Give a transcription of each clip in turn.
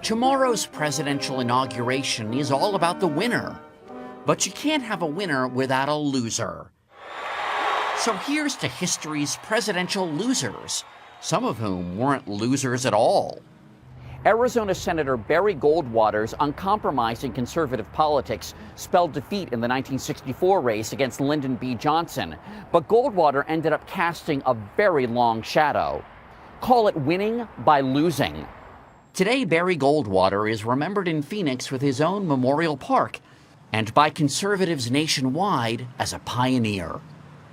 Tomorrow's presidential inauguration is all about the winner. But you can't have a winner without a loser. So here's to history's presidential losers, some of whom weren't losers at all. Arizona Senator Barry Goldwater's uncompromising conservative politics spelled defeat in the 1964 race against Lyndon B. Johnson. But Goldwater ended up casting a very long shadow. Call it winning by losing. Today, Barry Goldwater is remembered in Phoenix with his own memorial park and by conservatives nationwide as a pioneer.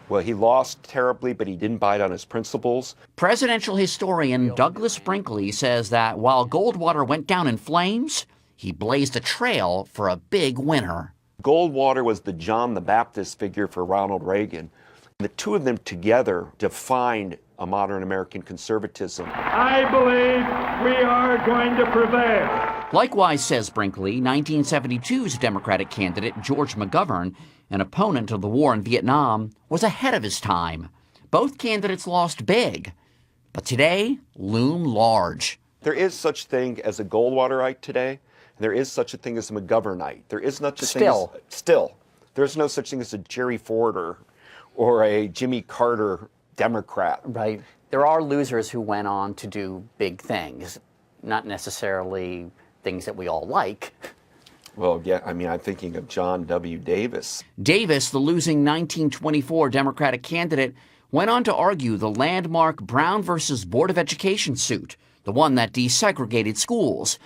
Well, he lost terribly, but he didn't bite on his principles. Presidential historian Douglas Brinkley says that while Goldwater went down in flames, he blazed a trail for a big winner. Goldwater was the John the Baptist figure for Ronald Reagan. The two of them together defined a modern American conservatism. I believe we are going to prevail. Likewise, says Brinkley, 1972's Democratic candidate George McGovern, an opponent of the war in Vietnam, was ahead of his time. Both candidates lost big, but today loom large. There is such thing as a Goldwaterite today, and there is such a thing as a McGovernite. There is such a thing as, there's no such thing as a Jerry Ford or a Jimmy Carter Democrat. Right. There are losers who went on to do big things, not necessarily things that we all like. Well, yeah, I mean, I'm thinking of John W. Davis. Davis, the losing 1924 Democratic candidate, went on to argue the landmark Brown versus Board of Education suit, the one that desegregated schools.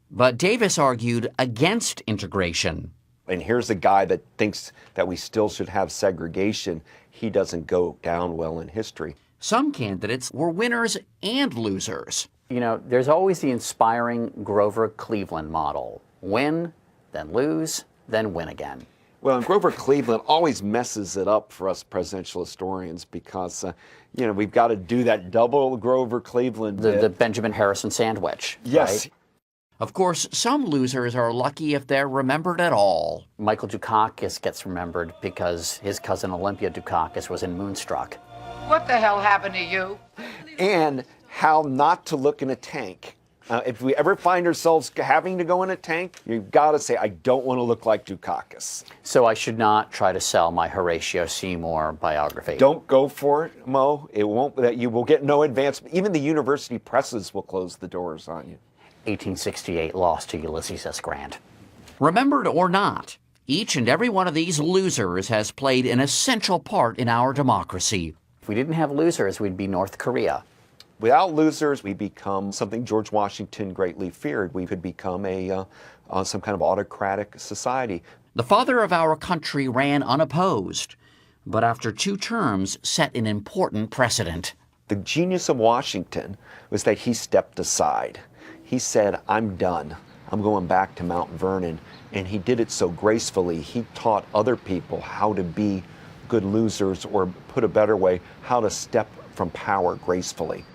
But Davis argued against integration. And here's a guy that thinks that we still should have segregation. He doesn't go down well in history. Some candidates were winners and losers. You know, there's always the inspiring Grover Cleveland model. Win, then lose, then win again. Well, and Grover Cleveland always messes it up for us presidential historians because, you know, we've got to do that double Grover Cleveland. The Benjamin Harrison sandwich. Yes. Right? Of course, some losers are lucky if they're remembered at all. Michael Dukakis gets remembered because his cousin Olympia Dukakis was in Moonstruck. What the hell happened to you? And how not to look in a tank. If we ever find ourselves having to go in a tank, you've got to say, I don't want to look like Dukakis. So I should not try to sell my Horatio Seymour biography. Don't go for it, Mo. It won't. That you will get no advance. Even the university presses will close the doors on you. 1868 lost to Ulysses S. Grant. Remembered or not, each and every one of these losers has played an essential part in our democracy. If we didn't have losers, we'd be North Korea. Without losers, we become something George Washington greatly feared. We could become some kind of autocratic society. The father of our country ran unopposed, but after 2 terms set an important precedent. The genius of Washington was that he stepped aside. He said, I'm done. I'm going back to Mount Vernon. And he did it so gracefully. He taught other people how to be good losers, or put a better way, how to step from power gracefully.